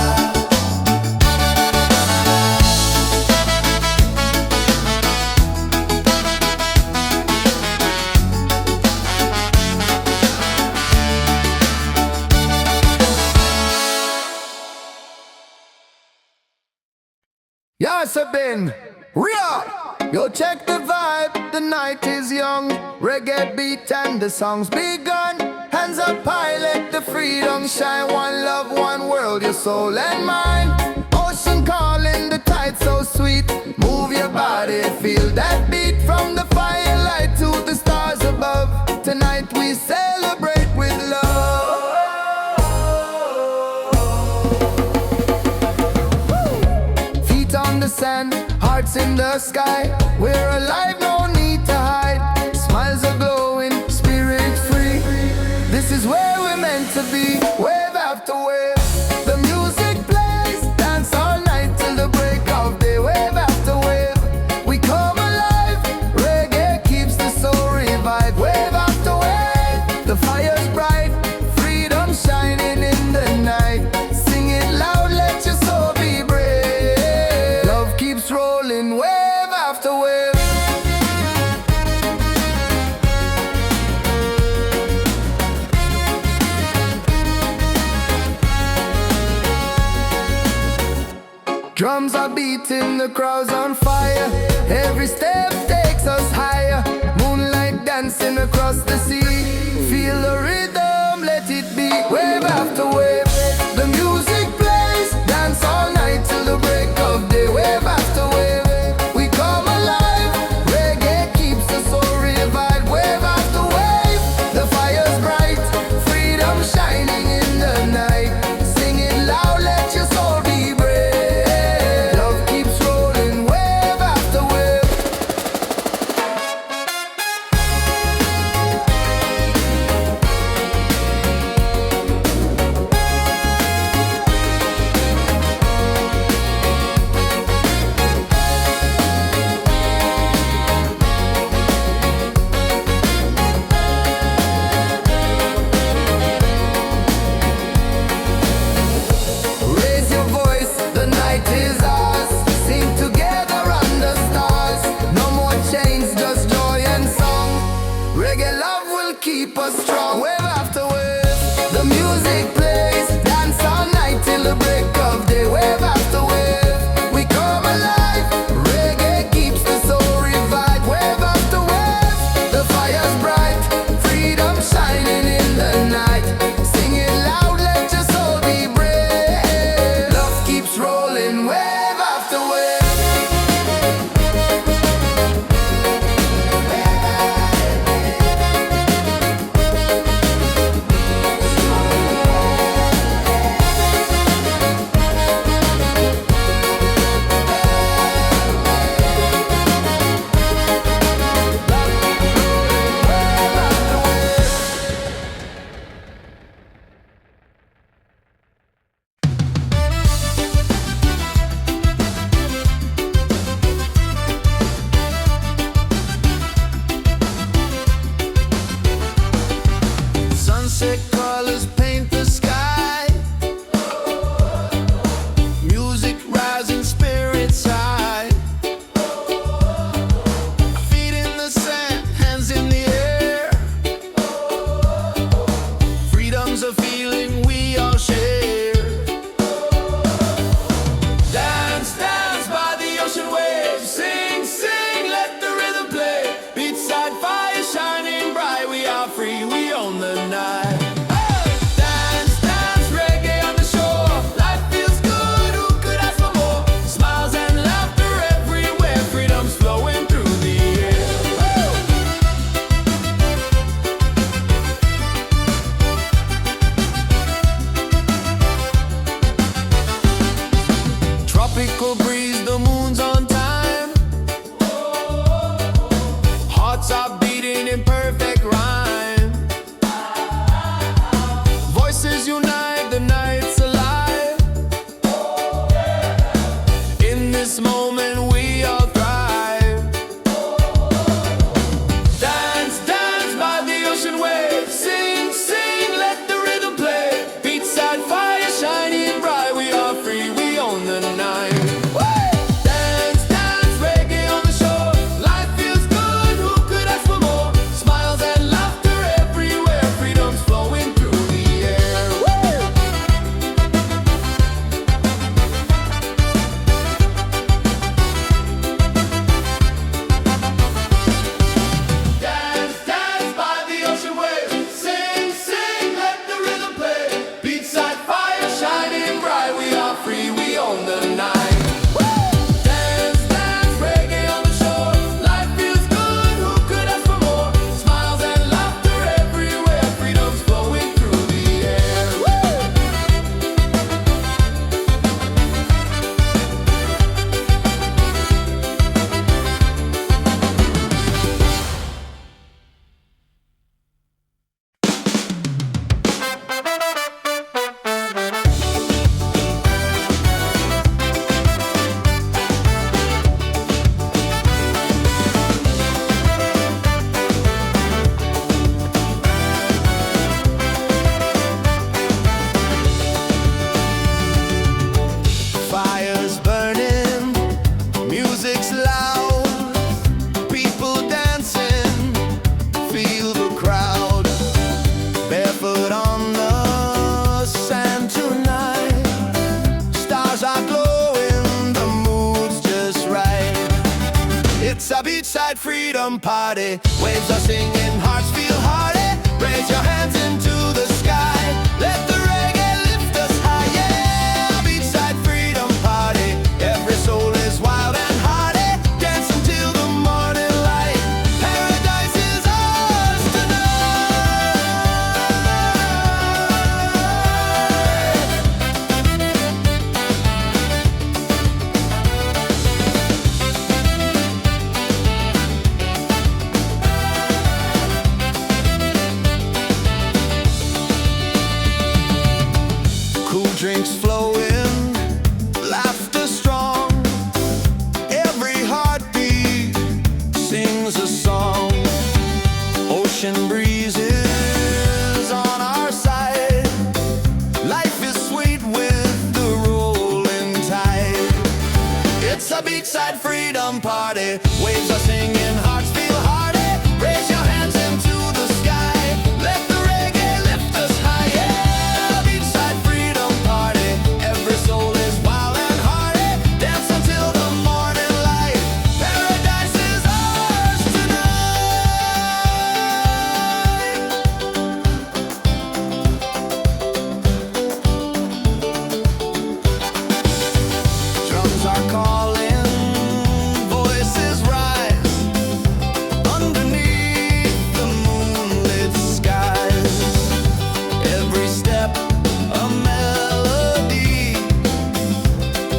Yes, I've been real. Yo, check the vibe, the night is young. Reggae beat and the song's begun. Hands up high, let the freedom shine. One love, one world, your soul and mind. Ocean calling, the tide so sweet. Move your body, feel that beat. From the firelight to the stars above. night we celebrate with love. Feet on the sand, hearts in the sky. We're alive, no need to hide. Smiles are glowing, spirit free. This is where we're meant to be. Wave after wave, the music plays. Dance all night till the break of day. Wave after wave, we come alive. Reggae keeps the soul revived. Wave after wave, the fire's bright. Freedom shining in the night. Sing it loud, let your soul be brave. Love keeps rolling, wave after wave. Drums are beating, the crowd's on fire. Every step takes us higher. Moonlight dancing across the sea. Feel the rhythm, let it be. Wave after wave, the music plays. Dance all night till the break of day. Wave after wave, we come alive. Reggae keeps the soul revived. Wave after wave, the fire's bright. Freedom shining in the night. Sing it loud, let your soul be brave. Love keeps rolling, wave after wave. music's loud, people dancing, feel the crowd. Barefoot on the sand tonight, stars are glowing, the mood's just right. It's a beachside freedom party, waves are singing, hearts feel hearty. Raise your hands into the sky, let the reggae lift us high. Yeah, beachside freedom party, every soul is wild and hearty. Dance until the morning light, paradise is ours drinks flowing, laughter strong. Every heartbeat sings a song. Ocean breezes on our side. Life is sweet with the rolling tide. It's a beachside freedom party. Waves are singing, hearts feel hearty. Raise your hands into the sky. Let the reggae lift us high. Yeah, beachside freedom party. Every soul is wild and hearty. Dance until the morning light. Paradise is ours tonight. Drums are calling, voices rise. Underneath the moonlit skies, every step a melody.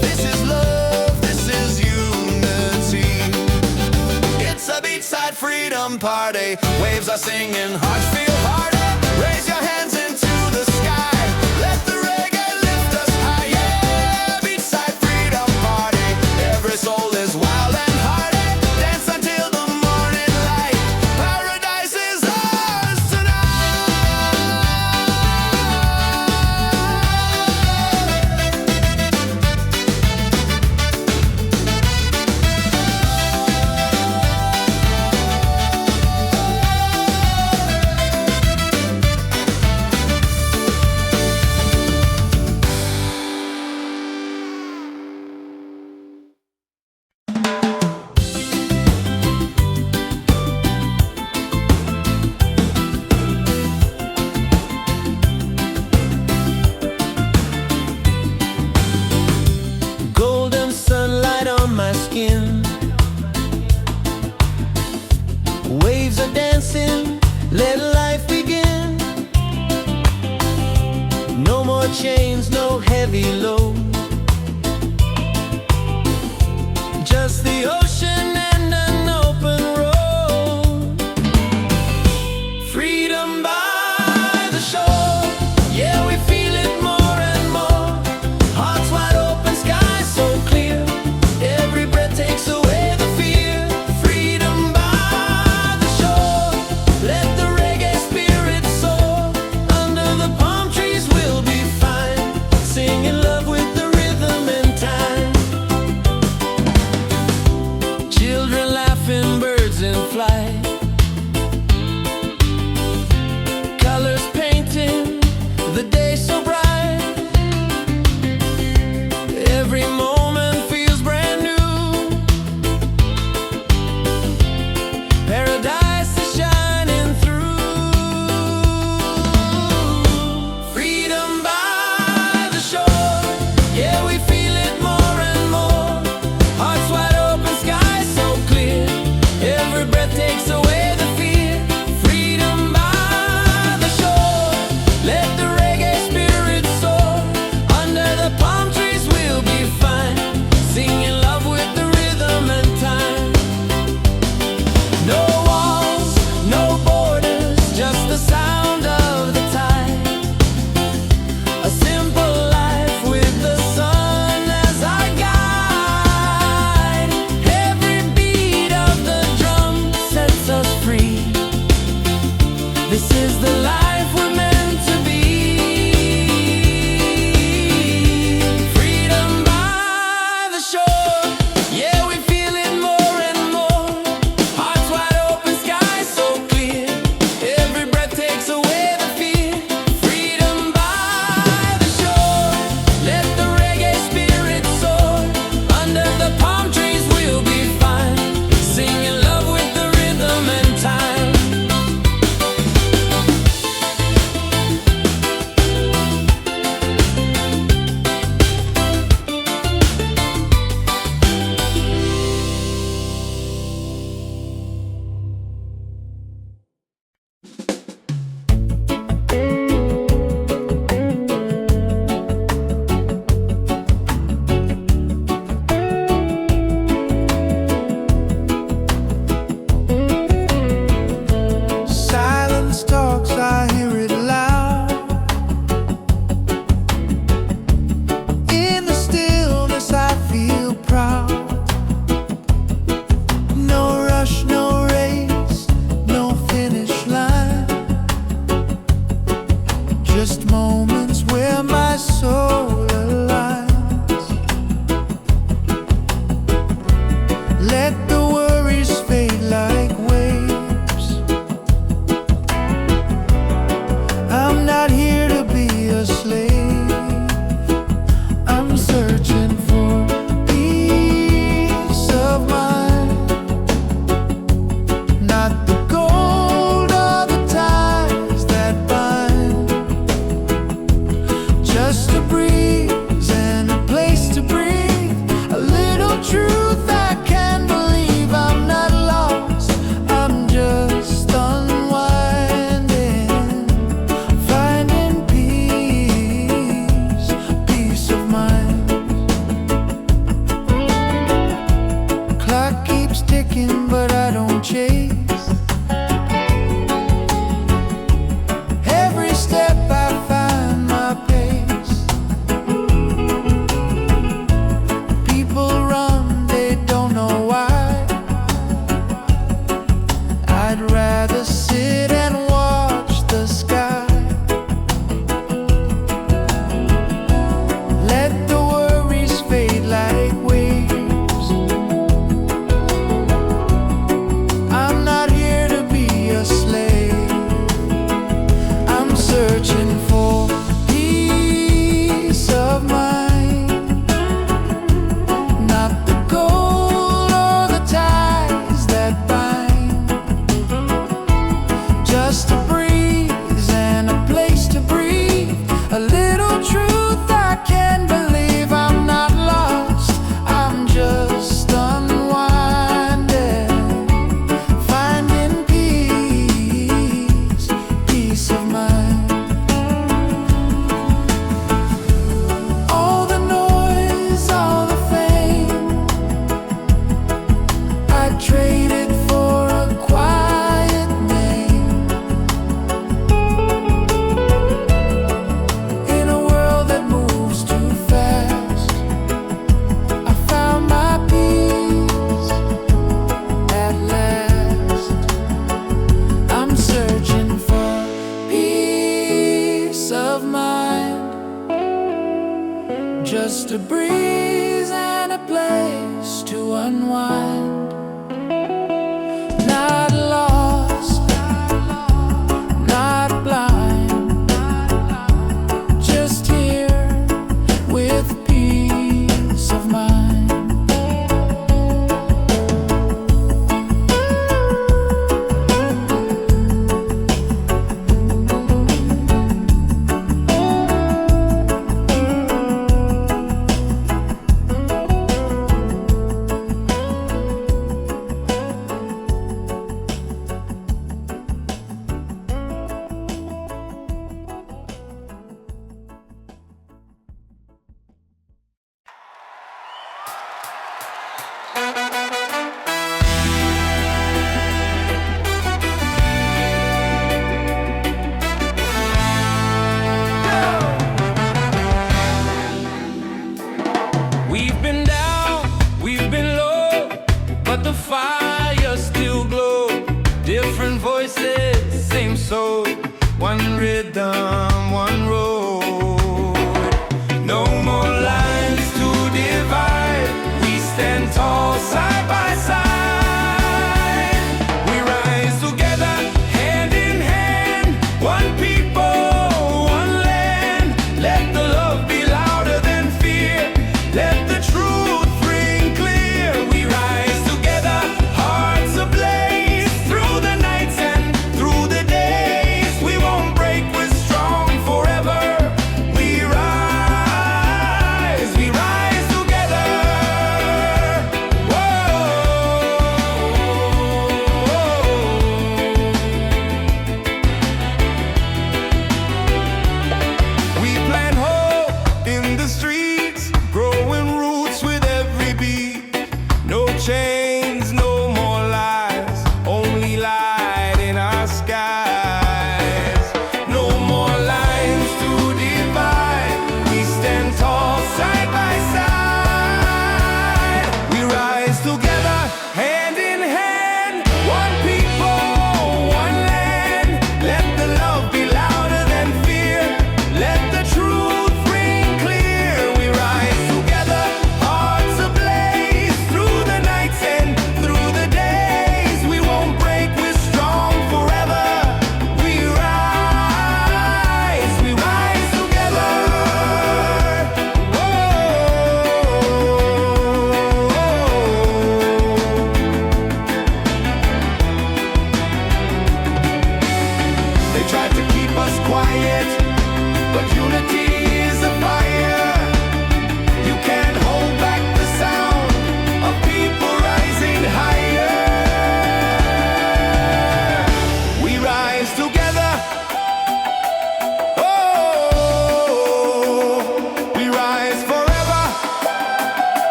This is love, this is unity. It's a beachside freedom party. Waves are singing, hearts feel hearty. Raise your hands into the sky. Let the reggae lift us high. Yeah, beachside freedom party. Every soul is wild and hearty. Dance until the morning light. Paradise is ours golden sunlight on my skin. Waves are dancing, let life begin. No more chains, no heavy load. Just the ocean and an open road. Freedom by the shore. Yeah, we feel it more and more. Hearts wide open, sky so clear. Every breath takes away the fear. Freedom by the shore. Let the reggae spirit soar. Under the palm trees we'll be fine, singing love with the ticking, but I don't chase. Every step I find my pace. People run, they don't know why. I'd rather sit and watch the sky. Let the worries fade like waves. I'm not here to be a slave. I'm searching for peace of mind, not the gold or the ties that bind. Just a breeze and a place to breathe, a little truth I can believe. I'm not lost, I'm just unwinding, finding peace, peace of mind. All the noise, all the fame, I'd trade it for a quiet name. In a world that moves too fast, I found my peace at last. I'm searching for peace of mind, just a breeze and a place to unwind. Not lost, not blind, just here with peace of mind. We've been down, we've been low, but the fire still glows. Different voices, same soul. One rhythm, one road. No more lines to divide. We stand tall side by side. We rise together, hand in hand. One people, one land. Let the love be louder than fear. Let the truth ring clear. We rise together, hearts ablaze. Through the nights and through the days, we won't break, we're strong forever. We rise together. Whoa. We plant hope in the streets, growing roots with every beat. No chains, no more lies, only light in our skies. No more lines to divide. We stand tall side by side. We rise together, hand in hand. One people, one land. Let the love be louder than fear. Let the truth ring clear. We rise together, hearts ablaze. Through the nights and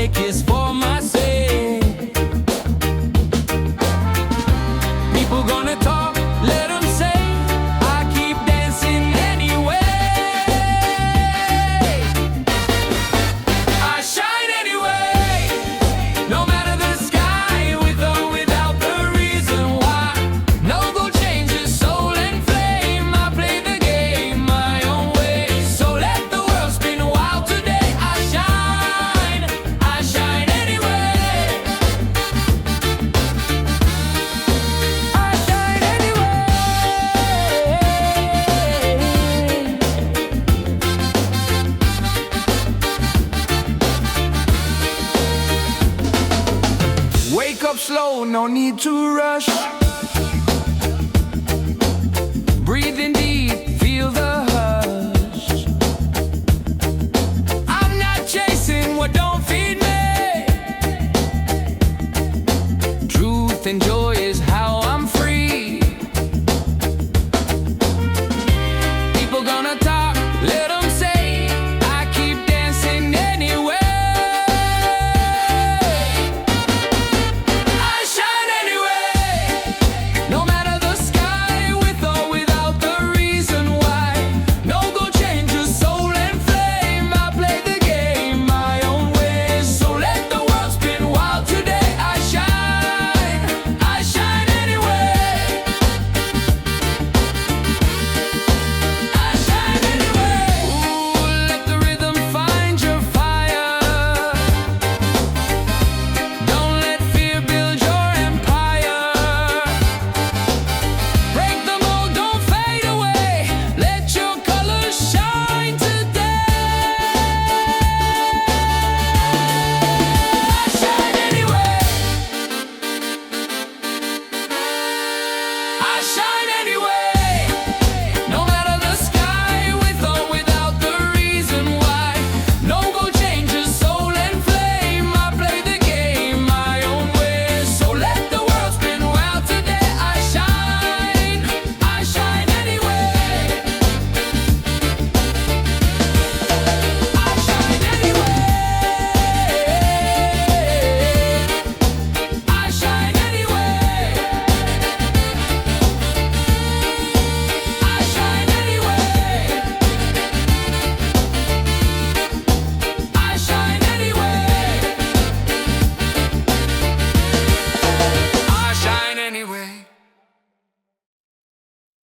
awake is for my sake. People gonna talk, let them say. I keep dancing anyway. I shine anyway, no matter the sky, with or without the reason why. No gold changes soul and flame. I play the game my own way. So let the world spin wild today. I shine anyway. I shine anyway. Wake up slow, no need to rush. Breathe in deep, feel the hush. I'm not chasing what don't feed me. Truth and joy